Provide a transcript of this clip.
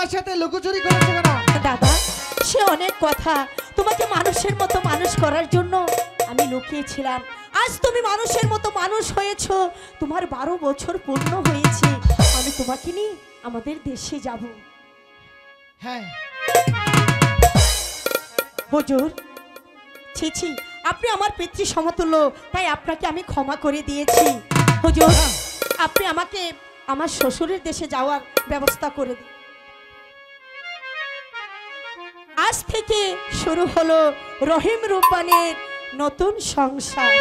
আমার সাথে লুকোচুরি করেছো কেন? দাদা, সে অনেক কথা। তোমাকে মানুষের মতো মানুষ করার জন্য আমি লুকিয়েছিলাম। আজ তুমি মানুষের মতো মানুষ হয়েছো, তোমার 12 বছর পূর্ণ হয়েছে। আমি তোমাকে নিয়ে আমাদের দেশে যাব। হ্যাঁ হুজুর, ছি ছি, আপনি আমার পিতৃ সমতুল্য, তাই আপনাকে আমি ক্ষমা করে দিয়েছি। হুজুর, আপনি আমাকে আমার শ্বশুরের দেশে যাওয়ার ব্যবস্থা করে দিন। আজ থেকে শুরু হলো রহিম রূপানের নতুন সংসার।